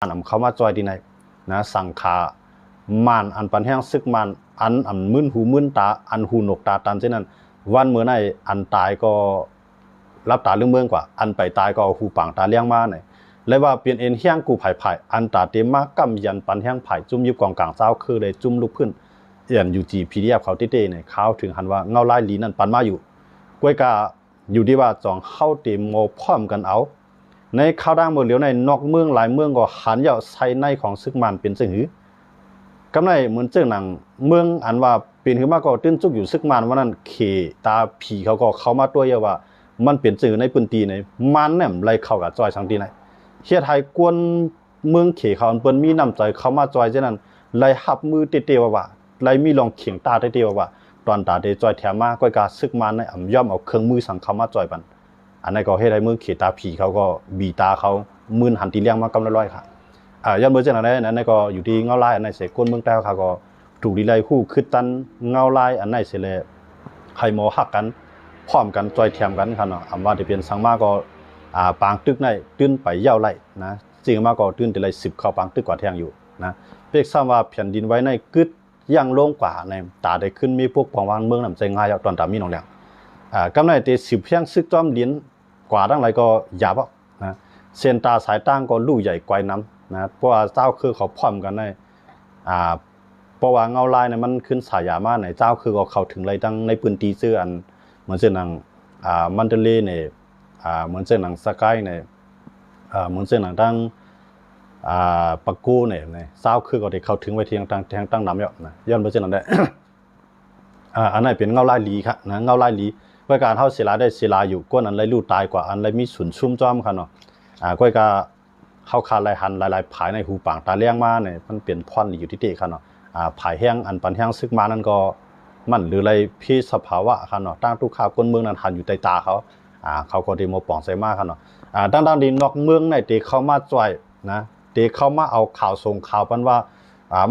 นำเขามาจอยที่ไหนนะสังขามานอันปันแห้งซึกมันอันมึนหูมึนตาอันหูหนกตาตันเช่นนั้นวันเมื่อไหร่อันตายก็รับตาเรื่องเมืองกว่าอันไปตายก็หูปังตาเลี้ยงมาเนี่ยเลยว่าเปลี่ยนเอ็นเฮี้ยงกูไผ่อันตาเต็มมากกำยันปันแห้งไผ่จุ่มยุบกองกลางเจ้าคือเลยจุ่มลุกขึ้นอย่างอยู่จีพีดีเอฟเขาเต้ๆเนี่ยเขาถึงหันว่าเงาลายลีนั่นปันมาอยู่กวยกาอยู่ที่ว่าจองเข้าเต็มโมพร้อมกันเอาในข้าวด่างเมืองเหลียวในนอกเมืองหลายเมืองก็หันเหยาใส่ในของซึกมันเป็นซึ่งหือกำไรเหมือนเจ้าหนังเมืองอันว่าเป็นขึ้นมาก็ตื้นจุกอยู่ซึกมันว่านั่นเขตาผีเขาก็เข้ามาตัวเยอะว่ามันเปลี่ยนสื่อในพื้นที่ในมันเนี่ยไรเข้ากับจอยสังตีไหนเชียไทยกวนเมืองเขเขาเปิ้นมีน้ำใจเข้ามาจอยเช่นนั้นไรหับมือเตะๆว่าไรมีลองเขียงตาเตะๆว่าตอนตาเตจอยแถมมาก็กาซึกมันในอ่ำย่อมเอาเครื่องมือสั่งเข้ามาจอยปันอันนั้นก็ให้ได้มือเขตาผีเขาก็บีตาเขามือหันตีเลี้ยงมากำละร้อยค่ะย้อนเมื่อเช่นนั้นนั่นก็อยู่ที่เงาลายอันไหนเสกก้นเมืองแต้วเขาก็ถูกดีไลคู่ขึ้นตันเงาลายอันไหนเสเลยให้หมอหักกันพร้อมกันจอยแถมกันครับเนาะว่าจะเป็นสังมาก็ปางตึกในตื้นไปเย้าไล่นะจริงมาก็ตื้นแต่ไร10เข้าปางตึกกว่าแทงอยู่นะเรียกซ้ำว่าแผ่นดินไว้ในกึดย่างลงกว่าในตาได้ขึ้นมีพวกปองวางเมืองนำใจง่ายตอนตามีน้องแหลงกำไรแต่10เพียงซึกจอมลิ้นกว่าทั้งหลายก็หยาบนะเส้นตาสายตั้งก็ลู่ใหญ่กว่าน้ำนะเพราะว่าเจ้าคือเขาพร้อมกันในเพราะว่าเงาลายเนี่ยมันขึ้นสายยามาในเจ้าคือก็เข้าถึงไรตั้งในพื้นที่ซื้ออันเหมือนเช่นหนังมันเดเลเนี่ยเหมือนเช่นหนังสกายเนี่ยเหมือนเช่นหนังตั้งปักกูเนี่ยเจ้าคือก็ได้เข้าถึงไว้ที่ตั้งน้ำเยอะนะย้อนเหมือนเช่นนั้นได้ อันนั้นเป็นเงาลายลีครับนะเงาลายลีเพื่อการเท่าเสลาได้เสลาอยู่ก้นอันไรลู่ตายกว่าอันไรมีสุนชุ่มจ้อมครับเนาะก้อยกาเข้าคาลายหันหลายๆผายในหูปางตาเลี้ยงมาเนี่ยมันเปลี่ยนพรอยู่ที่เตะครับเนาะผายแห้งอันปันแห้งซึกมานั่นก็มันหรืออะไรพี่สภาวะครับเนาะตั้งทุกข้าวก้นเมืองนั้นหันอยู่ใต้ตาเขาก็ดีโมป่องใส่มากครับเนาะตั้งดีนอกเมืองในเตะเข้ามาจ่อยนะเตะเข้ามาเอาข่าวส่งข่าวปันว่า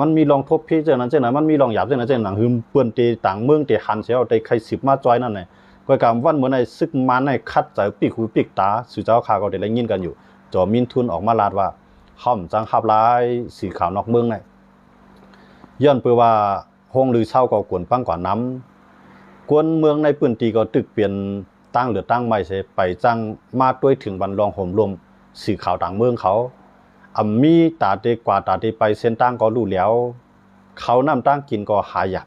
มันมีลองทบพี่เจ้านั้นเจ้านั้นมันมีลองหยาบเจ้านั้นเจ้านั้นหืมเปื้อนเตะต่างเมืองเตะหันเสียเอาเตะใคร10มาจ่อยนั่นไงก็การวันเหมือนในซึกมาในคัดใจปีกหูปีกตาสื่อเจ้าข่าวก็ได้ยินกันอยู่จอมินทุนออกมาลาดว่าห้อมจังขับร้ายสีขาวนอกเมืองในย้อนเปื่อว่าห้องหรือเช่าก็กวนปั้งกว่าน้ำกวนเมืองในพื้นที่ก็ตึกเปลี่ยนตั้งหรือตั้งใหม่เสไปจังมาด้วยถึงบรรลองห่มรวมสีขาวต่างเมืองเขามีตาเตกว่าตาเตไปเส้นตั้งก็รู้แล้วเขานำตั้งกินก็หายาก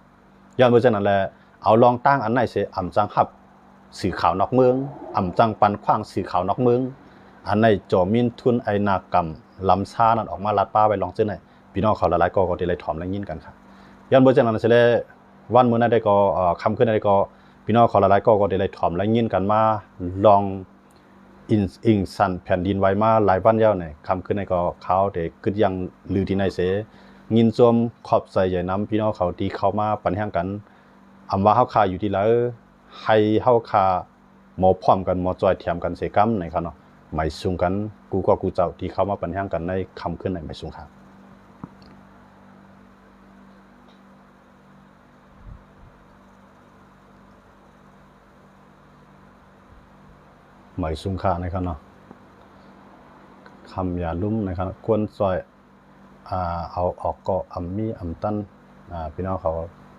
ย้อนเมื่อเช่นนั้นแหละเอาลองตั้งอันไหนเสจังขับสีขาวนอกเมืองจังปันขว้างสีขาวนอกเมืองอันในจอมินทุนไอนากรรมลำชานั่นออกมาลัดป้าไปลองเจ้าไหนพี่น้องเขาหลายๆก็ได้เลยถอมและยินกันครับย้อนเบอร์เจ้านั้นเสร็จแล้ววันเมื่อนั้นได้ก็คำขึ้นได้ก็พี่น้องเขาหลายๆก็ได้เลยถอมและยินกันมาลองอิงสันแผ่นดินไว้มาหลายวันยาวเนี่ยคำขึ้นได้ก็เขาเด็กกึดยังลือที่ในเสยินจมขอบใส่ใหญ่น้ำพี่น้องเขาตีเข้ามาปันแห่งกันว่าเขาคาอยู่ที่แล้วให้เขาคาหมอพร้อมกันหมอจอยเทียมกันเสกัมในครับเนาะไม่สูงกันกูก็กูเจ้าที่เข้ามาปัญหากันในคำขึ้นในไม่สูงครับไม่สูงค่านะครับเนาะคำอย่าลุ่มนะครับควรซอยเอาออกก็มีตันพี่น้องเขา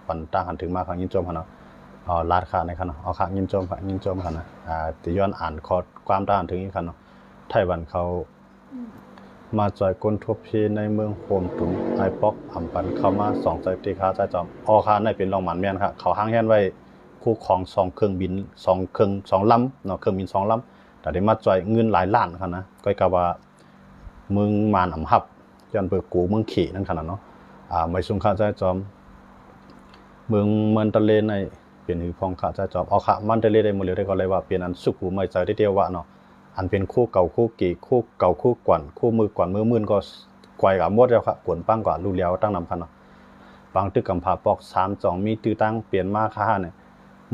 ปั่นตั้งหันถึงมาครั้งยินโจมครับเนาะลาดค่านะครับเนาะเอาค่ายินโจมครับยินโจมครับนะแต่ย้อนอ่านคอความตั้งถึงนี้ครับเนาะไต้หวันเขามาจอยก้นทบพีในเมืองโฮมตุนไอป๊อกปันเข้ามา2ใจตีค้าใจจอมค่าในเป็นรองหมันแม่นครับเขาห้างแห่นไว้คู่ของ2เครื่องบิน2ลำเนาะเครื่องบิน2ลำแต่ได้มาจอยเงินหลายล้านครับนะก็กะว่าเมืองมานหับย้อนเปิดกูเมืองขี่นั่นขนาดเนาะไม่สูงค่าใจจอมเมืองมันตะเลในเปลี่ยนหือพองค่าใจจอมค่ะมันตะเลได้หมดเลยได้ก็เลยว่าเปลี่ยนอันสุขหูไม่ใจได้เดียวว่าเนาะอันเป็นคู่เก่าคู่กี่คู่เก่าคู่กวนคู่มือกวนมือมื่นก็ไกวกับมดแล้วครับกวนปั้งกว่าลูกเลี้ยวตั้งนำพันเนาะบางตึกกำผาปอก3จองมีตื้อตั้งเปลี่ยนมาค่าเนี่ย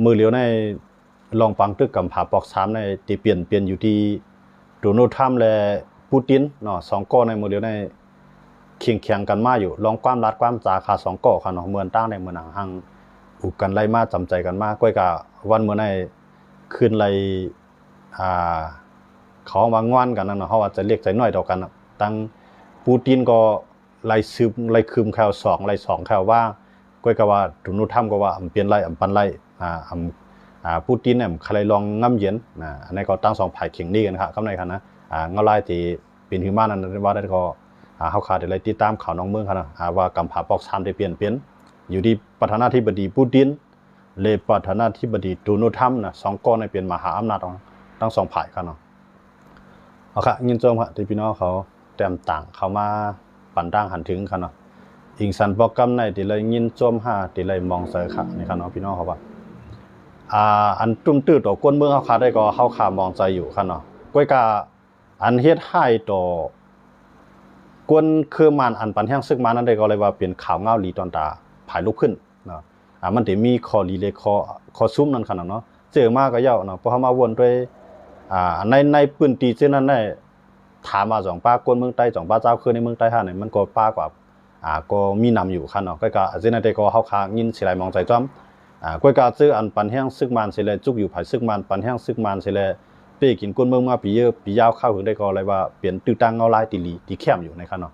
มือเลี้ยวในลองปังตึกกำผาปอก3ในที่เปลี่ยนอยู่ที่โดนัลด์ทรัมป์และปูตินเนาะ2ก้อนในมือเลี้ยวในเคียงกันมาอยู่ลองความรัดความจาคา2ก้อค่ะเนาะเมืองตั้งในเมืองหังอุกกันไล่มาจำใจกันมาก้อยกะวันเมื่อในคืนไล่เขามางอนกันนั่นเนาะเขาว่าจะเรียกใจน้อยต่อกันตั้ง ปูตินก็ไล่ซึมไล่คืมข่าว2ไล่2ข่าวว่าก้อยก็ว่าตุนุธรรมก็ว่าเปลี่ยนไล่ปันไล่ปูตินเนี่ยใครลองงำเย็นอันนี้ก็ตั้ง2ฝ่ายเข่งนี่กันครับคำไหนครับนะเงาไล่ที่เป็นหิมะนั้นว่าได้ก็เฮาขาดได้ติดตามข่าวน้องเมืองครับนะว่ากำผาปอก3ได้เปลี่ยนอยู่ที่ประธานาธิบดีปูตินเลยประธานาธิบดีโดนัลด์ทรัมป์นะ2ก้อนในเป็นมหาอำนาจทั้ง2ฝ่ายครับเนาะเอาค่ะยินจมครับที่พี่น้องเขาแต้มต่างเขามาปั่นด่างหันถึงครับเนาะอิงสันโปรแกรมในที่เลยยินจม5ที่เลยมองเสยค่ะนี่ครับเนาะพี่น้องเขาว่าอันตุ้มตื้อต่อก้นเมืองเขาขาได้ก็เข้าขามองใจอยู่ครับเนาะก้อยกาอันเฮ็ดให้ต่อก้นคือมันอันปันแห้งซึกมานั้นได้ก็เลยว่าเป็นข่าวเงาหลีตอนตาผายลุกขึ้นเนาะมันจะมีคอรีเลยคอซุ้มนั่นขนาดเนาะเจอมากก็เยาเนาะเพราะเขามาวนด้วยในปืนตีเช่นนั้นได้ถามมา2ป้ากวนเมืองใต้2ป้าเจ้าคือในเมืองใต้เนี่ยมันก็ป้ากว่าก็มีนำอยู่คันเนาะก็เช่นนั้นได้ก็เฮาคายินสิไหลมองใจจ้อมก็กาซื้ออันปันแห้งซึกมันสิเลยจุกอยู่ภายซึกมันปันแห้งซึกมันสิเลยเป้กินกวนเมืองมาปีเยอะปียาวเข้าถึงได้ก็เลยว่าเปลี่ยนตื้อตั้งเงาลายตีลีตีแคมอยู่ในคันเนาะ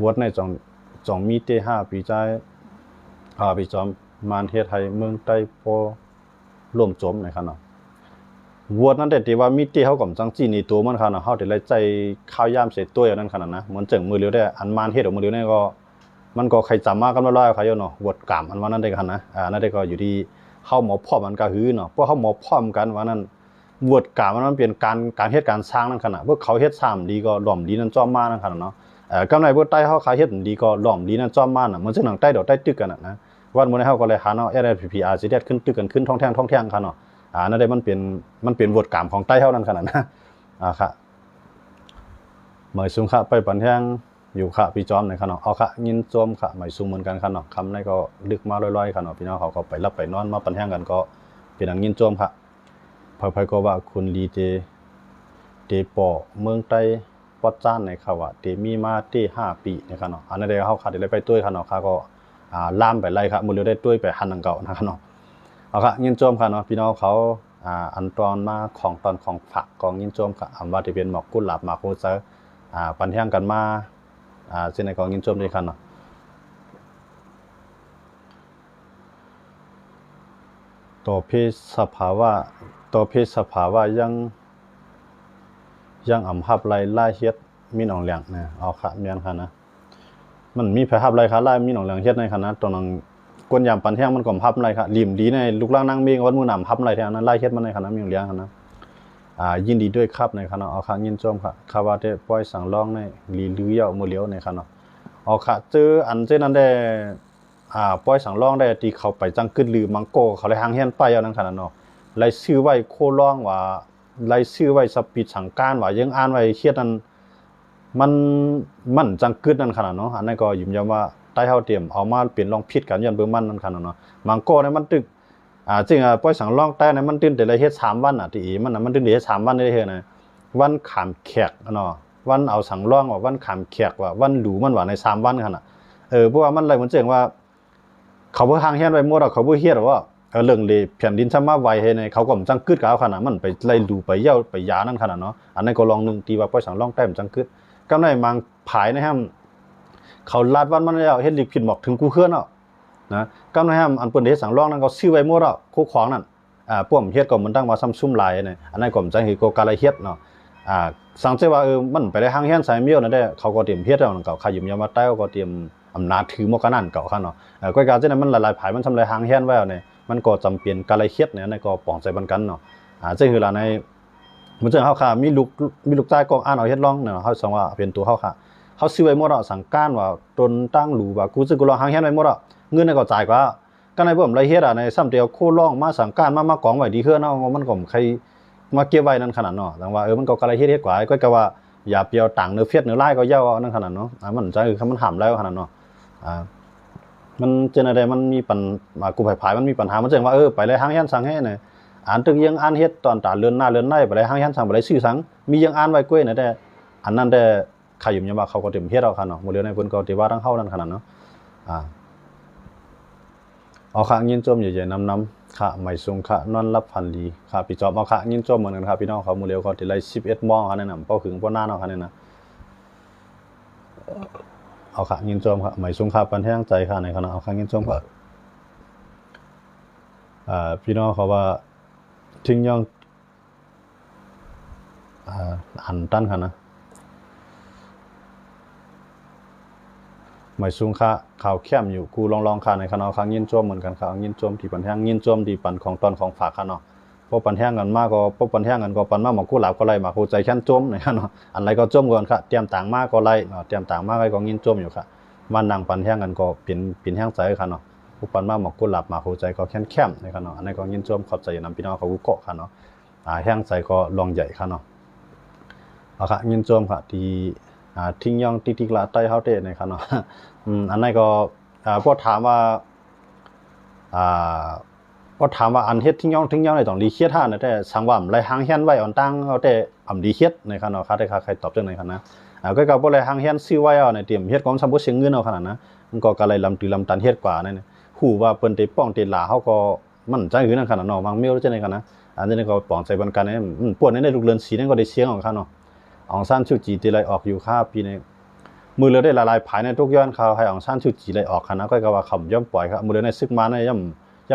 วดในจองมีเต5ปีใจปีจอมมานเฮ็ดให้เมืองใต้พอร่วมจมในคันเนาะวดนั้นแต่ที่ว่ามีเตเฮาก็จังจี้นี่ตัวมันคันเนาะเฮาได้ไล่ใจข้าวยามเสร็จตัวอย่างนั้นขนาดนะเหมือนจังมือเลียวได้อันมานเฮ็ดออกมือเลียวนี่ก็มันก็ใครจำมากันร้อยๆใครอยู่เนาะวดกามอันว่านั้นได้คันนะนั่นได้ก็อยู่ที่เฮาหมอพร้อมมันก็หือเนาะเพราะเฮาหมอพร้อมกันว่านั้นวดกามมันเป็นการเฮ็ดการสร้างนั่นขนาดพวกเขาเฮ็ด3ดีก็หล่อมดีนั่นจ้อมมานั่นขนาดเนาะกำไรบ่ใต้เฮาเขาเฮ็ดดีก็หล่อมดีนั่นจ้อมมาน่ะมันซึ่งหนังใต้ดอกใต้ตึกกันนะวันมื้อนี้เฮาก็เลยหาเนาะ SSPPR สิเด็ดขึ้นตึกกันขึ้นท้องแท่งคั่นเนาะนั่นได้มันเป็นวดกามของใต้เฮานั่นขนาดนะค่ะหมายสูงค่ะไปปันแท่งอยู่ค่ะพี่จอมในคันเนาะเอาค่ะยินจมค่ะหมายสูงเหมือนกันคันเนาะคำนั้นก็ลึกมาลอยๆคันเนาะพี่น้องเขาก็ไปรับไปนอนมาปันแท่งกันก็เป็นอันยินจมค่ะพอยก็ว่าคุณลีเตปอเมืองใต้ปอดจ้านในเขาว่าเตมีมาเต5ปีในคันเนาะอันนั้นได้เฮาค่ะได้ไปตุ้ยคันเนาะค่ะก็ล่ามไปไล่ค่ะมื้อเดียวได้ตุ้ยไปหันนังเก่านะคันเนาะเอาค่ะยินจมค่ะเนาะพี่น้องเขาอันตอนมาของตอนของผักกองยินจมค่ะว่าที่เป็นหมอกกุหลาบมาโคเซอร์ปันแท่งกันมาเส้นในกองยินจมด้วยกันเนาะตัวเพศสภาวะยังอำหับไล่เฮ็ดมีหนองเหลียงนะเอาค่ะเมียนค่ะนะมันมีไผหับไล่ค่ะไล่มีหนองเหลียงเฮ็ดในค่ะนะตอนนั้นกวนยามปันแท่งมันก็หับไล่ค่ะริมดีในลูกล่างนางเมฆวันมื้อน้ำหับไล่แท้นั้นไล่เฮ็ดมันในค่ะนะมีหนองเหลียงค่ะนะยินดีด้วยครับในค่ะเนาะเอาค่ะยินจมค่ะคาว่าได้ปล่อยสั่งร้องในลีลือเยามื้อเลียวในค่ะเนาะเอาค่ะเจออันเจนั้นได้ปล่อยสั่งร้องได้ที่เขาไปจังกึดลือมังโกเขาเลยหางเฮียนไปเอานั่นขนาดเนาะไล่ชื่อไว้โคร้องว่าไล่ชื่อไว้สปีดสังการว่ายังอ่านไว้เฮ็ดนั้นมันจังกึดนั่นขนาดเนาะอันนั้นก็ยืนยันว่าใต้เฮาเตรียมเอามาเปลี่ยนลองผิดกันยันเบิ่มันนั่นขนาดเนาะมังโกเนี่ยมันตึกจริงปล่อยสั่งร้องแต่เนี่ยมันตื่นแต่ละเฮ็ด3วันที่มันตื่นได้เฮ็ด3วันได้เฮ็ดนะวันขามแขกเนาะวันเอาสั่งร้องว่าวันขามแขกว่าวันดูมันว่าใน3วันคั่นน่ะเพราะว่ามันอะไรเหมือนเจังว่าเขาบ่หางเฮียนไว้หมดเขาบ่เฮ็ดว่าเรื่องเลยแผ่นดินซะมาไว้ให้ในเขาก็จังกึดกับเอาคั่นน่ะมันไปไล่ดูไปเย้าไปยานั่นคั่นน่ะเนาะอันนั้นก็ลองนึงตีว่าปล่อยสั่งร้องแต่มันจังกึดกำไดมังผายนะครับเขาลาดวันมันแล้วเฮ็ดลิผิดหมอกถึงกูเคลื่อนเนาะนะกำไดครับอันเปิ้นเฮ็ดสั่งร้องนั่นก็ซื้อไว้หมดคู่ของนั่นพวกเฮ็ดก็มันตั้งว่าซ้ำซุ่มหลายนี่อันนั้นก็จังเฮ็ดก็กะละเฮ็ดเนาะสังเกตว่ามันไปได้หางเฮียนสายเมียวนั่นได้เขาก็เตรียมเฮ็ดแล้วนั่นก็ขยิมยามาใต้ก็เตรียมอำนาจถือหมอกนั่นเก่าคั่นเนาะก็การจังนั้นมันหลายๆภายมันทำลายหางเฮียนไว้เนี่ยมันก็จำเป็นกะละเฮ็ดเนี่ยในก็ป้องใจบันกันเนาะจังคือล่ะในมันจังเฮาค่ะมีลูกชายกองอ่านเอาเฮ็ดร้องเนาะเฮาสังว่าเป็นตัวเฮาค่ะเฮาซื้อไว้หมดสังการว่าตนตั้งหรูว่ากูสิกูลองหางเฮียนไว้หมดเงินก็จ่ายกว่าก็ในบ่มไรเฮ็ดในซ้ำเดียวโคร้องมาสังการมากองไว้ดีเฮือเนาะมันก็ใครมาเก็บไว้นั่นขนาดเนาะแต่ว่ามันก็กะละเฮ็ดกว่าก็ว่าอย่าเปียวต่างเนื้อเฟียดเนื้อลายก็เย้านั่นขนาดเนาะมันจังคือมันห้ามแล้วขนาดเนาะมันเจนได้มันมีปัญกูภายมันมีปัญหามันจังว่าไปเลยหางเฮียนสั่งให้น่ะอ่านตึกยังอ่านเฮ็ดตอนตาเรือนหน้าเรือนในไปเลยหางเฮียนสั่งไปเลยชื่อสั่งมียังอ่านไว้กล้วยน่ะแต่อันนั้นได้ใครอยู่ยามว่าเขาก็เต็มเฮ็ดเอาคั่นเนาะบ่เหลือในเพิ่นก็ที่ว่าทั้งเฮานั่นขนาดเนาะเอาค่ะยินจมใหญ่ๆนำค่ะไม่สูงค่ะนอนรับพันดีค่ะพี่จอบเอาค่ะยินจมเหมือนกันครับพี่น้องเขามื้อเร็วก็ที่ไล่11:00นคั่นนั่นน่ะเป้าขึงบ่นานเนาะคั่นนั่นน่ะ เอาค่ะยินจมค่ะหมายสุงค่าปันแห้งใจค่ะในคณะเอาค่ะยินจมค่ะพี่น้องเขาว่าทิ้งย่องหันตั้นค่ะนะหมายสูงค่าข่าวเข้มอยู่กูลองค่ะในคณะครั้งยินจมเหมือนกันค่ะยินจมที่ปันแห้งยินจมที่ปันของตอนของฝากค่ะเนาะพบปันแห้งกันมากก็พบปันแห้งกันก็ปันมากหมอกกู้หลับก็ไล่มาคู่ใจแค้นจมในค่ะเนาะอันไรก็จมก่อนค่ะเตรียมต่างมากก็ไล่เตรียมต่างมากก็ยินจมอยู่ค่ะมันนั่งปันแห้งกันก็เป็นแห้งใจค่ะเนาะพบปันมากหมอกกู้หลับมาคู่ใจก็แค้นเข้มในค่ะเนาะอันนี้ก็ยินจมขอบใจนำพี่น้องเขากู้เกาะค่ะเนาะแห้งใจก็ลองใหญ่ค่ะเนาะเอาค่ะยินจมค่ะที่ทิ้งย่องติ๊กละใต้เฮาเตในค่ะเนาะอันนั้นก็พอถามว่าพอถามว่าอันเฮ็ดทิ้งย่องในต้องรีเคียดท่านะแต่สังว่าไรหางเฮียนไว้อ่อนตั้งเฮาแต่อำรีเคียดในค่ะเนาะค่ะได้ใครตอบจังได๋คั่นนะก็บ่ไรหางเฮียนซื้อไว้เอาในเตรียมเฮ็ดของสำบ่เสียเงินเอาขนาดนะมันก็กะไรลำตือลำตันเฮ็ดกว่านั่นฮู้ว่าเปิ้นได้ป้องได้ลาเฮาก็มั่นใจอยู่นั่นขนาดเนาะบางเมลจังได๋คั่นนะอันนี้ก็ป้องใจบันกันนี่ปวดในลูกเรือนสีนั่นก็ได้เสียงของค่ะเนาะอองซันชูจีติไลออกอยู่ค่าปีนี้มือเลือได้ละลายภายในทุกย้อนข่าวให้อองซันชูจีไลออกคณะก็ว่าคำย่อมปล่อยครับมือเลือในซึกมาในย่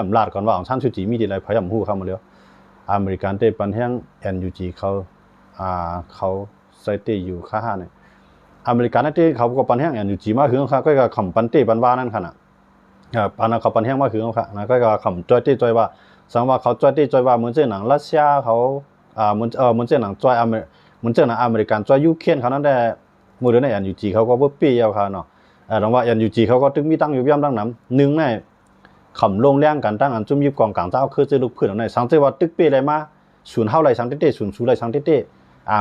ำลาดก่อนว่าอองซันชูจีมีติไลพยายามฮู้ครับมาแล้วอเมริกันได้ปันแห้ง NUG เขาใส่เตอยู่ค่าเนี่ยอเมริกันได้เขาก็ปันแห้ง NUG มาคือเขาก็คำปันเตปันว่านั่นขนาดปันเขาปันแห้งมาคือเขานะก็คำจ้อยเตจ้อยว่าสังว่าเขาจ้อยเตจ้อยว่าเหมือนเจ้าหนังรัสเซียเขาเหมือนเจ้าหนังจ้อยเหมือนเจ้าหนังอเมริกันจ้อยยูเครนเขานั่นแหละมือเดือนใน NUG เขาก็บ่ปี้เอาค่ะเนาะแต่ว่า NUG เขาก็ตึงมีตั้งอยู่ย่ำตั้งน้ำหนึ่งในขำลงแรงกันตั้งอันจุ่มยิบกองกลางเจ้าคือจะลุกพื้นในสังเกตว่าตึกเป้ไรมาศูนย์เท่าไรสังเต้ศูนย์สูไรสังเต้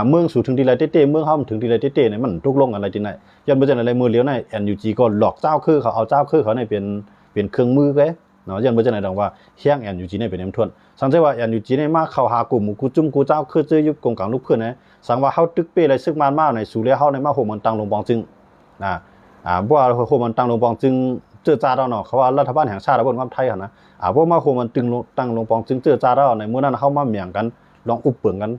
เมืองสู่ถึงทีไรเต้เมืองเฮาถึงทีไรเต้เนี่ยมันทุกลงอะไรที่ไหนยันบ่จังอะไรมือเลี้ยวใน NUG ก็หลอกเจ้าคือเขาเอาเจ้าคือเขาในเป็นเครื่องมือเว้เนาะยันบ่จังไหนดอกว่าเฮียง NUG เนี่ยเป็นน้ำท่วนสังเกตว่า NUG เนี่ยมาเข้าหากลุ่มกูจุ่มกูเจ้าคือจะยุบกองกลางลุกพื้นนะสังว่าเฮาตึกเป้ไรซึกมันมาในสู่แล้วเฮาในมาโหมันตังลงบองจึงบ่ว่าโหมันตังลงบองจึงเจอจ้าดอกเนาะเขาว่ารัฐบาลแห่งชาติบนความไทยหั่นนะพวกมาโหมันตึงตั้งลงปองจึงเจอจ้าดอกในมื้อนั้นเฮามาเมียงกันลองอุบเปิงกัน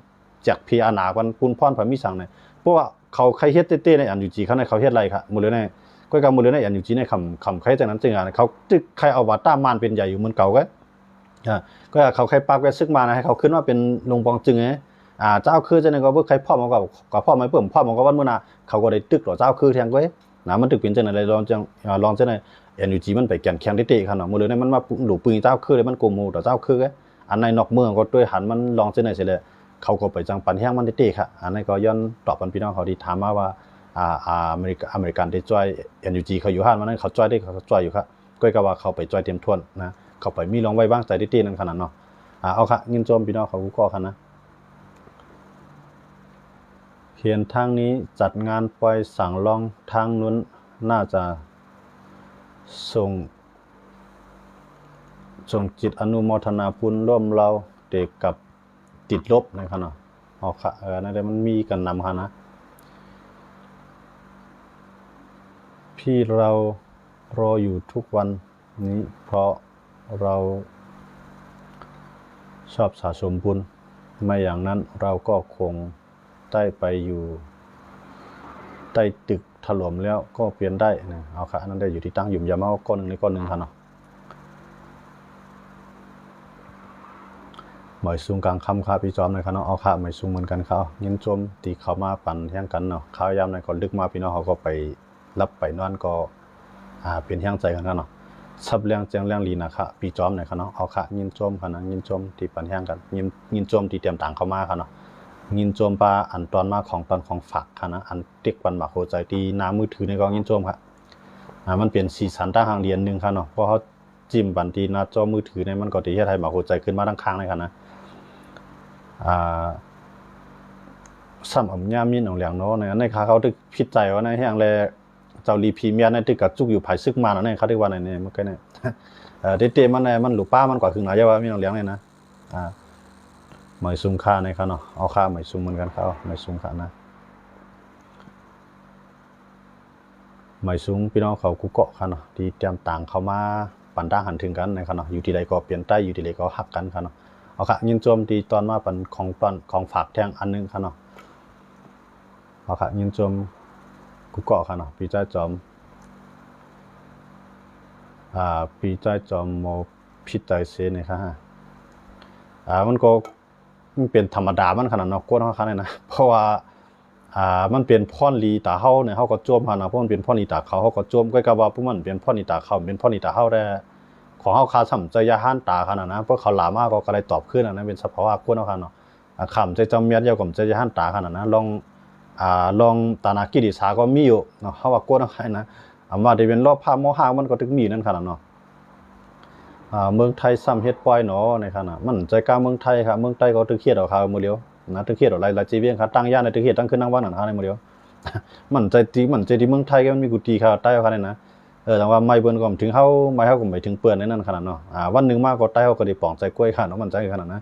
แจกพีอาหนากันปุ้นพรพระมิสังเนี่ยเพราะว่าเขาใครเฮ็ดเต้ๆในอันอยู่จีเขาในเขาเฮ็ดไรค่ะมื้อในก็กับมื้อในอันอยู่จีในคำใครจากนั้นจึงเขาตึกใครเอาว่าต้ามานเป็นใหญ่อยู่เหมือนเก่าก็เขาใครปากแวซึกมานะให้เขาขึ้นว่าเป็นลงปองจึงไงเจ้าคือจังได๋ก็บ่ใครพ่อมันก็พ่อไม่เปิ้มพ่อมันก็วันมื้อน่ะเขาก็ได้ตึกหรอเจ้าคือแทงไว้มันตึกเป็นจังได๋ลองจังได๋NUG มันไปแก่นแข็งเต้ๆคั่นเนาะมื้อนี้มันมาหลูปืนเจ้าคือเลยมันโกโมต่อเจ้าคืออันในนอกเมืองก็ด้วยหันมันลองจังได๋สิเลยเขาก็ไปจังปันแห้งมันเต้ๆค่ะอันนี้ก็ย้อนตอบปันพี่น้องเขาที่ถามมาว่าอเมริกันได้จอย NUG เขาอยู่ห้านมันนั้นเขาจอยได้เขาจอยอยู่ค่ะก็ว่าเขาไปจอยเต็มทวนนะเขาไปมีลองไว้บ้างใจเต้ๆนั่นขนาดเนาะเอาค่ะยินโจมพี่น้องเขาก็คั่นนะเขียนทางนี้จัดงานปล่อยสั่งลองทางนู้นน่าจะส่งจิตอนุโมทนาบุญร่วมเราเด็กกับติดลบนะครับเนาะค่ะนั่นแหละมันมีกันนำค่ะนะพี่เรารออยู่ทุกวันนี้เพราะเราชอบสะสมบุญไม่อย่างนั้นเราก็คงได้ไปอยู่ใต้ตึกถล่มแล้วก็เปลี่ยนได้นะเอาค่ะนั่นได้อยู่ที่ตั้งหยุ่มยามาก้อนหนึ่งในก้อนหนึ่งค่ะเนาะหมายสูงกลางคำค่ะพี่จอมในค่ะเนาะเอาค่ะหมายสูงเหมือนกันเขายินจมตีเขามาปั่นแห่งกันเนาะข้าวยามในก่อนลึกมาพี่น้องเขาก็ไปรับไปนอนก็เป็นแห่งใจกันเนาะซับเลี้ยงเจียงเลี้ยงลีนะคะพี่จอมในค่ะเนาะเอาค่ะยินจมค่ะนะยินจมที่ปั่นแห่งกันยินจมที่เตรียมต่างเข้ามาค่ะเนาะยินโจมปลาอันตอนมาของตอนของฝากค่ะนะอันติ๊กปันหมักหัวใจตีน้ำมือถือในกองยินโจมค่ะมันเป็นสีสันตั้งหางเรียนนึงค่ะเนาะเพราะเขาจิ้มบันทีหน้าจอมือถือในมันก็ตีให้ไทยหมักหัวใจขึ้นมาทั้งค้างเลยค่ะนะซ้ำอ่ำย่ามีนของเหลียงเนาะในขาเขาตึกพิจใจว่าในแห่งแลเจ้าลีพีเมียในตึกกับจุกอยู่ภายซึกมาเนาะในเขาที่ว่าในเมื่อกี้เนี่ยเตมันในมันหลุป้ามันกว่าคือหนาเยอะว่ามีของเหลียงเลยนะหมายซุ้มค่าในครับเนาะเอาค่าหมายซุ้มเหมือนกันครับหมายซุ้มค่านะหมายซุ้มพี่น้องเขากุเกาะครับเนาะที่เตรียมต่างเขามาปั่นด่างหันถึงกันนะครับเนาะอยู่ที่ใดก็เปลี่ยนใต้อยู่ที่ใดก็หักกันครับเนาะเอาค่ะยินโจมตีตอนมาปั่นของฝากแทงอันนึงครับเนาะเอาค่ะยินโจม กูเกาะค่ะเนาะปีใจจอมปีใจจอมโมพิจัยเสนะครับฮะมันก็มันเป็นธรรมดามันขนาดเนาะกวนเขาขนาดนะเพราะว่ามันเป็นพ่อนลีตาเฮาเนี่ยเฮาก็โจมเขานะเพราะมันเป็นพ่อนลีตาเขาเฮาก็โจมก็กะว่าพวกมันเป็นพ่อนลีตาเขาเป็นพ่อนลีตาเฮาได้ของเฮาคาสำใจยาหันตาขนาดนะเพราะเขาหลามากก็เลยตอบขึ้นนะเป็นสภาวะกวนเขาค่ะเนาะคำใจจำเมียดยาวกับใจยาหันตาขนาดนะลองตานากิดิสาก็มีอยู่เนาะเฮาว่ากวนเขานะว่าได้เป็นรอบภาพโมหะมันก็ถึงมีนั่นขนาดเนาะเมืองไทยซ้ำเฮ็ดปล่อยเนาะในขณะมันใจกลางเมืองไทยครับเมืองใต้ก็ตึกเครียดเอาข่าวมื้อเดียวนะตึกเครียดอะไรจีเวียงครับตั้งย่านในตึกเครียดตั้งขึ้นตั้งวันนั่นหาในมื้อเดียวมันใจที่เมืองไทยก็มันมีกุฏิครับใต้เขาเนี่ยนะแต่ว่าไม่เปิ้นก็ถึงเฮาไม่เฮาก็ไม่ถึงเปิ้นในนั้นขนาดเนาะวันนึงมาก็ใต้เฮาก็ได้ปองใจกล้วยค่ะเนาะมันใจขนาดนะ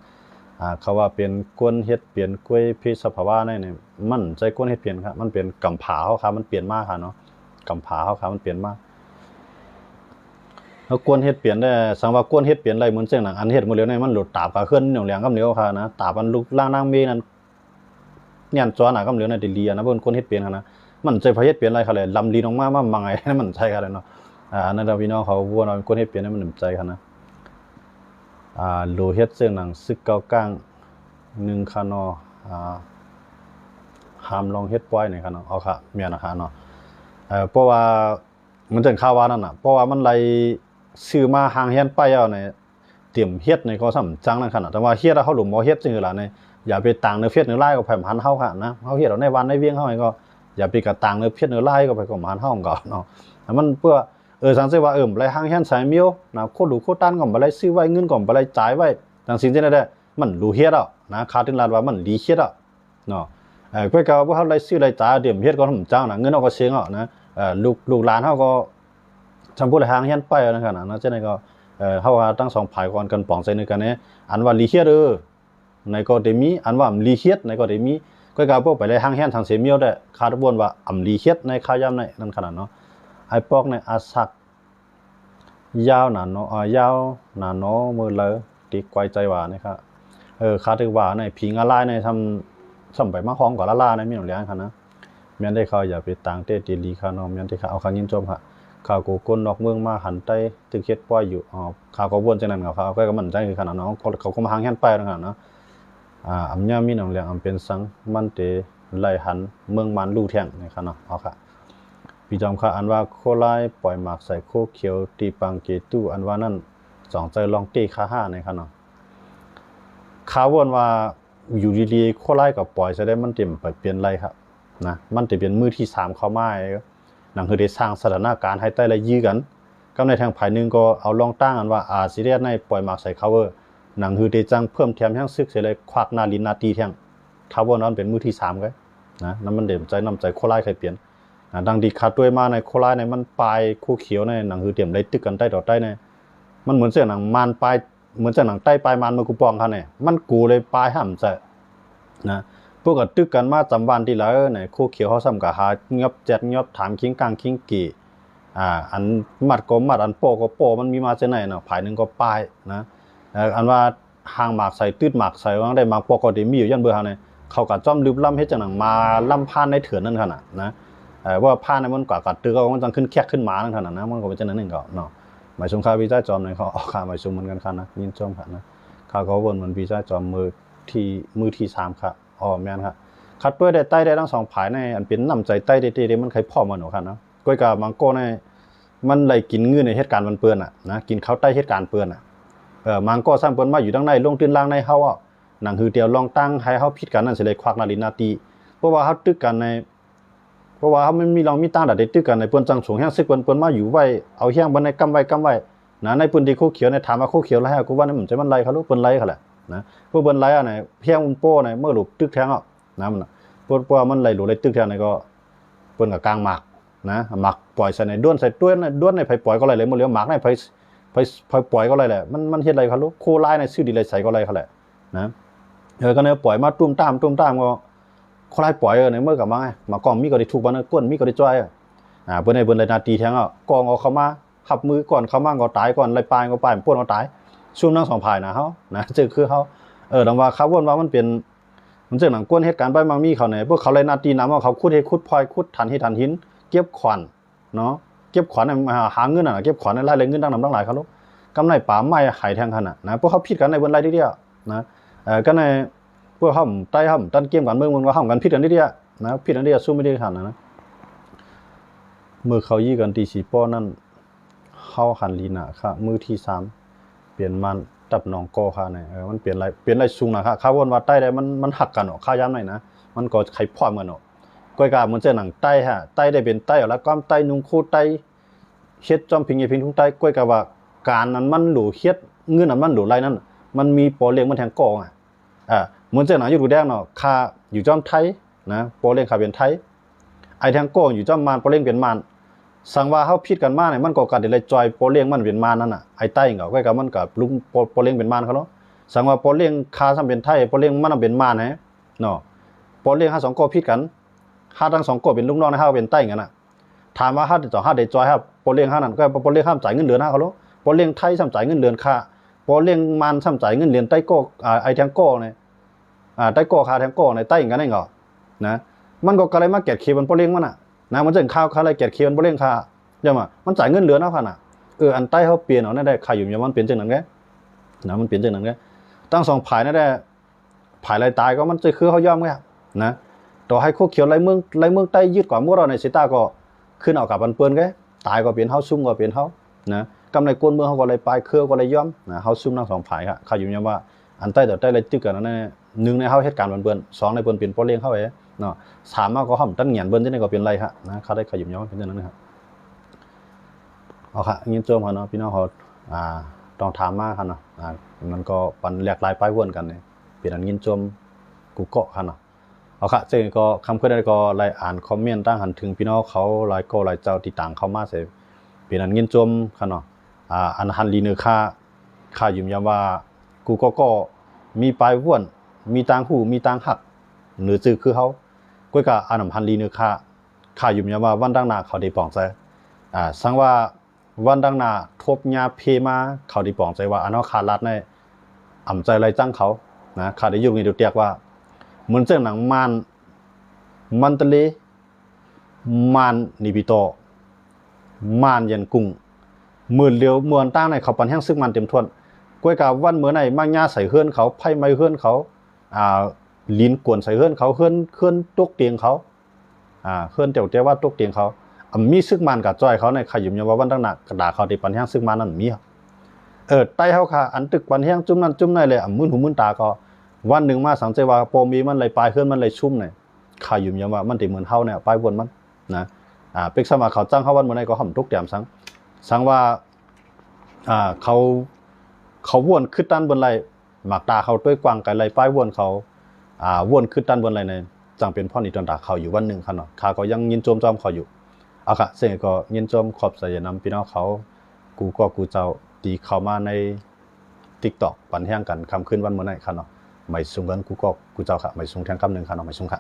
เขาว่าเป็นกวนเฮ็ดเปลี่ยนกล้วยพิสภาวะนี่มันใจกวนเฮ็ดเปลี่ยนครับมันเป็นกำผาเฮาครับมันเปลี่ยนมาค่ะเนาะกำผาเฮาครับมันเปลี่ยนมากวนเฮ็ดเปลี่ยนได้สังว่ากวนเฮ็ดเปลี่ยนไรเหมือนเสียงหนังอันเฮ็ดมื้อเดียวนี่มันหลุดตาบกับเคลื่อนเหลียงกับเหนียวค่ะนะตาบันลุกล่างนางเมนั่นยันจอหน้ากับเหลียวน่ะได้เลียนะเพิ่นกวนเฮ็ดเปลี่ยนนะมันใจพเฮ็ดเปลี่ยนไรค่ะเลยลำลีออกมามังไงมันใช่ค่ะเลยเนาะนั่นพี่น้องเขาว่าเรากวนเฮ็ดเปลี่ยนมันหนึใจค่ะนะโลเฮ็ดเสียงหนังซึกเก้าก้าง1ค่ะเนาะห้ามลองเฮ็ดปล่อยนี่ค่ะเนาะเอาค่ะแม่นนะคะเนาะเพราะว่ามันจังข่าวว่านั่นน่ะเพราะว่ามันไล่ซื้อมาห่างเฮียนไปเอาในเตรียมเฮ็ดในก็สำจังนั่นขนาดแต่ว่าเฮ็ดแล้วเฮาหลุมบ่เฮ็ดจังล่ะในอย่าไปต่างเนื้อเฟซเนื้อลายก็ไผมันเฮาค่ะนะเฮาเฮ็ดเอาในวันในเวียงเฮาก็อย่าไปกระต่างเนื้อเฟซเนื้อลายก็ไปก็มันเฮาก็เนาะมันเพื่อสังเกตว่าบ่ไล่ห่างเฮียนสายเมียวนะโคดูโคตันก็บ่ไล่ซื้อไว้เงินก็บ่ไล่จ่ายไว้จังซี่จังได๋มันรู้เฮ็ดอ่ะนะคาถึงลาดว่ามันดีเฮ็ดอ่ะเนาะก็ก็ว่าเฮาไล่ซื้อไล่จ่ายเตรียมเฮ็ดก็สำจังน่ะเงินเฮาก็เสียงอ่ะนะลูกหลานเฮาก็จำพูดหางเฮียนไปนั่นขนาดนั้นจังได๋ก็เฮาว่าตั้ง2ฝ่ายก่อนกันป้องใจนึงกันเนี่ยอันว่าลีเฮียในก็ได้มีอันว่าลีเฮียในก็ได้มีก็กะพวกไปเลยหางเฮียนทางเสียเมียวได้คาดบ่นว่าลีเฮียในคายามในนั่นขนาดเนาะไอ้ปอกในอาสักยาวหนาเนาะยาวหนาเนาะมื้อละติไกวใจว่านะครับคาดถึงว่าในผิงอะไรในทำสำไปมาของก็ละในมีหนเลี้ยงคั่นนะแม่นได้เขาอย่าไปต่างเตติลีคาเนาะแม่นที่เขาเอาคันยินจมค่ะข้าวกูก้นนอกเมืองมาหันใต้ตึกเฮ็ดป้อยอยู่ข้าวก็วนจังนั้นเขาก็มันใจคือขนาดเนาะเขาก็มาหางแฮนไปนั่นน่ะเนาะอำญามีหนองเลียงเป็นสังมันเตไล่หันเมืองมันลู่แท่งนี่ค่ะเนาะเอาค่ะพี่จอมค่ะอันว่าโคลายปล่อยหมากใส่โคเขียวตีปังเกตู้อันว่านั่นสองใจลองตีค่า5นี่ค่ะเนาะข่าววนว่าอยู่ดีๆโคลายก็ปล่อยซะได้มันเต็มไปเปลี่ยนไรครับนะมันจะเป็นมือที่3เข้ามานั่นคือได้สร้างสถานการณ์ให้ใต้ละยื้อกันกับในทางภายนึงก็เอาลองตั้งอันว่าซีเรียสในปล่อยหมากใส่ cover นั่นคือได้จังเพิ่มแถมแห่งซึกเสิเลยควักหน้าลิ้นหน้าตีแท่งคาร์บอนนั้นเป็นมือที่3ก็นะนั้นมันเด่นใจนำใจโคลายใครเปลี่ยนดังดีขาดด้วยมาในโคลายในมันปลายคู่เขียวในนั่นคือเตรียมได้ตึกกันใต้ต่อใต้ในมันเหมือนเสียงหนังมานปลายเหมือนเสียงหนังใต้ปลายมานมือกูปองคั่นเนี่ยมันกูเลยปลายห่ำใจนะพวกก็ตึกกันมาจำวันที่แล้วในคู่เขียวเขาซ้ำกับหาเงียบแจ็ดเงียบถามคิงกลางคิงกี่อันมัดก็มัดอันโปก็โปมันมีมาจากไหนเนาะภายนึงก็ป้ายนะอันว่าหางหมากใส่ตืดหมากใส่ว่าได้หมากปก็ได้มีอยู่ยันเบอร์เฮาเนี่ยเขาก็จ้อมลืมล่ำเฮ็ดจังหนังมาล่ำพานในเถื่อนนั่นขนาดนะว่าพานในมันกว่ากัดตึกก็มันจังขึ้นแคกขึ้นมานั่นขนาดนะมันก็เป็นจังนั้นนึงก็เนาะหมายสงครามวิจัยจอมเนี่ยเขาออกข่าวหมายสมเหมือนกันค่ะนะยินจอมค่ะนะข่าวก็วนมันวิจัยจอมมือที่3ค่ะแม่นค่ะคัดด้วยได้ใต้ได้ทั้ง2ฝ่ายในอันเป็นน้ำใจใต้ได้มันใครพ่อมันเนาะค่ะนะก้อยกามังโก้ในมันไล่กินเงินในเหตุการณ์มันเปื้อนน่ะนะกินข้าวใต้เหตุการณ์เปื้อนน่ะมังโก้สร้างเปิ้นมาอยู่ทางในลงตื้นล่างในเฮานั่นคือเดียวลองตั้งให้เฮาผิดกันนั่นสิเลยควักนาฬินาตีเพราะว่าเฮาตึกกันในเพราะว่าเฮามันมีลองมีตั้งได้ตึกกันในเปิ้นจังสงแฮงซึกเปิ้นมาอยู่ไว้เอาแฮงบ่ในกำไว้นะในเปิ้นที่โคเขียวในถามว่าโคเขียวแล้วให้กูว่านี่มันจะมันไล่เขารู้เปิ้นไล่เขาแหละนะเพิ่นเปิ้นไล่อันไหนแฮงมันโป้ในเมื่อลูกตึกแทงนะมันเพราะว่ามันไล่หลูไล่ตึกแทงในก็เปิ้นก็กลางหมากนะหมักปล่อยใส่ในด้วนใส่ด้วนในไผปล่อยก็เลยมื้อเหลียวหมักในไผปล่อยก็เลยแหละมันเฮ็ดอะไรเขารู้โคลายในซื้อดีเลยใส่ก็เลยเขาแหละนะก็เนี่ยปล่อยมาตุ้มตามก็โคลายปล่อยในเมื่อกับมากองมีก็ได้ถูกบ่ก้นมีก็ได้จ้อยเพิ่นให้เพิ่นเลยนาทีแทงกองเอาเข้ามาขับมือก่อนเข้ามาก็ตายก่อนไล่ปลายก็ปลายป่วนก็ตายช่วงนั้น2ฝ่ายนะเฮานะจึงคือเฮาดังว่าเขาวนว่ามันเป็นมันจังหนังก้นเหตุการณ์ไปมังมีเขาเนี่ยพวกเขาเลยนาทีนำว่าเขาขุดพลอยขุดทันหิน เก็บขวัญเนาะเก็บขวัญหาเงินเก็บขวัญไล่เลยเงินดังนำดังหลายเขาลูกกำไรป่าไม้หายแทงขนาดนะพวกเขาผิดกันในบนไรทีเดียวนะก็ในพวกเขาใต้เขาตันเกมกันเมืองมันว่าเขากันผิดกันทีเดียวนะผิดกันทีเดียวสู้ไม่ได้ขนาดนะเมื่อเขายี่กันตีสีป้อนั่นเข้าหันลีน่ะค่ะมือที่3เปลี่ยนมันตับหนองกอค่ะเนี่ยมันเปลี่ยนอะไรสูงนะครับข้าววนว่าใต้ได้มันหักกันข้าย้ำหน่อยนะมันก็ไข่พร้อมกันก้อยกามันจะหนังใต้ฮะใต้ได้เป็นใต้แล้วก็ใต้นุ่งคู่ใต้เฮ็ดจอมพิงพิงทุ่งใต้ก้อยกาว่าการนั้นมันหลูเฮ็ดเงินนั้นมันหลูไรนั่นมันมีโปรเลี้ยงมันแทงกองมันจะหนังอยู่ดูแดงค่าอยู่จอมไทยนะโปรเลี้ยงค่าเป็นไทยไอแทงกองอยู่จอมมานโปรเลี้ยงเป็นมานสังว่าเขาผิดกันมาเนี่ยมันก็การเดลจอยโปรเลี้ยงมันเป็นมานนั่นไอใต้ก้อยกามันกับลุงโปรเลี้ยงเป็นมานเขาเนาะสังว่าโปรเลี้ยงค่าซ้ำเป็นไทยโปรเลี้ยงมันเป็นมานฮะเนาะโปรเลี้ยง5 2ก็ผิดกันห้าทั้ง2ก็เป็นลูกน้องในห้าเป็นใต้กันถามว่า5 ได้จอยครับโปรเลี้ยง5นั่นก็โปรเลี้ยงห้ามจ่ายเงินเดือนเขาแล้วโปรเลี้ยงไทยซ้ำจ่ายเงินเดือนค่าโปรเลี้ยงมันซ้ำจ่ายเงินเดือนใต้ก็ไอแทงก็เนี่ยใต้ก็ค่าแทงก็ในใต้กันได้เหรอนะมันก็อะไรมาเก็บเคมันโปรเลี้ยงมันนะมันจะข้าวอะไรเก็บเคมันโปรเลี้ยงค่าใช่ไหมมันจ่ายเงินเดือนนะพันอันใต้เขาเปลี่ยนเอาได้ค่าอยู่อย่างมันเปลี่ยนจังนั้นไงนะมันเปลี่ยนจังนั้นไงตั้ง2 ผายนั่นได้ผายลายตายก็มันจะคือเขาย่อมไงนะต่อให้คู่เขียวไรเมืองใต้ยืดกว่าพวกเราในสิตาก็ขึ้นเอากับมันเปิ้นไงตายก็เปลี่ยนเฮาซุ่มก็เปลี่ยนเฮานะกำในกวนเมืองเขาก็เลยปลายเครือก็เลยย่อมนะเฮาซุ่มทั้ง2 ผายครับเขาอยู่อย่างว่าอันใต้ต่อใต้เลยตึกกันนั่น1ในเฮาเหตุการณ์เปิ้น2ในเปิ้นเป็นโปรเลี้ยงเฮาเนาะ3มาก็ห่มตั้งเหงียนเปิ้นจังได๋ก็เป็นไรครับนะเขาได้ขยุ่มย่อมเป็นจังนั้นนะครับเอาค่ะยินโจมเนาะพี่น้องเขาต้องถามมาครับเนาะมันก็ปันหลากหลายป้ายวนกันเนี่ยเป็นอันยินโจมกูเกาะครับเนาะเอาค่ะซึ่งก็คำเคลื่อนได้ก็ไล่อ่านคอมเมนต์ตั้งหันถึงพี่น้องเขาหลายก็หลายเจ้าติดต่างเข้ามาเสเป็นอันยินโจมครับเนาะอันหันลีเนื้อค่ายุ่มยามว่ากูก็มีปลายวนมีต่างหูมีต่างหักหรือจื้อคือเขาก้อยกะอันหันลีเนื้อค่ายุ่มยามว่าวันดังนาเขาได้ปองใจสังว่าวันดังนาทบยาเพมาเขาได้ปองใจว่าอันเขาขาดรัดในอ่ำใจไรจังเขานะขาดได้ยุ่งในเดียวเตียกว่าเหมือนเจ้าหนังมันตะเลมันนิบิโตมันยันกุ้งหมื่นเลียวมวนตั้งในเขาปันแห้งซึกมันเต็มทวนก้วยกาวันเมื่อไหนมากญาใส่เฮือนเขาไพ่ไม้เฮือนเขาลิ้นกวนใส่เฮือนเขาเฮือนตกเตียงเขาเฮือนเตียวว่าตกเตียงเขามีซึกมันกับจอยเขาในขยุ่มยาว่าวันตั้งหนักกระดาเขาที่ปันแห้งซึกมันนั่นมีใต้เขาค่ะอันตึกปันแห้งจุ่มนั่นจุ่มในเลยมึนหูมึนตาก็วันหนึ่งมาสังเจว่าโปมีมันเลยปลายเฮือนมันเลยชุ่มเนี่ยขยุ่มยาว่ามันติเหมือนเฮาเนี่ยปลายวนมันนะเป็กสมาเขาจ้างเขาวันเมื่อไหร่ก็ห่มทุกเตียมสังว่าเขาวนขึ้นด้านบนไรหมากตาเขาด้วยกวางไก่ไรป้ายวนเขาวนขึ้นด้านบนไรในจังเป็นพ่อหนีตอนตาเขาอยู่วันหนึ่งค่ะเนาะข้าก็ยังยินโจมจอมเขาอยู่เอาค่ะเสียงก็ยินโจมขอบใส่นำพี่น้องเขากูเจ้าตีเข้ามาใน TikTok ปันแห้งกันคำขึ้นวันเมื่อไหร่ค่ะเนาะไม่สูงกันกูเจ้าค่ะไม่สูงแทงคำหนึ่งค่ะเนาะไม่สูงค่ะ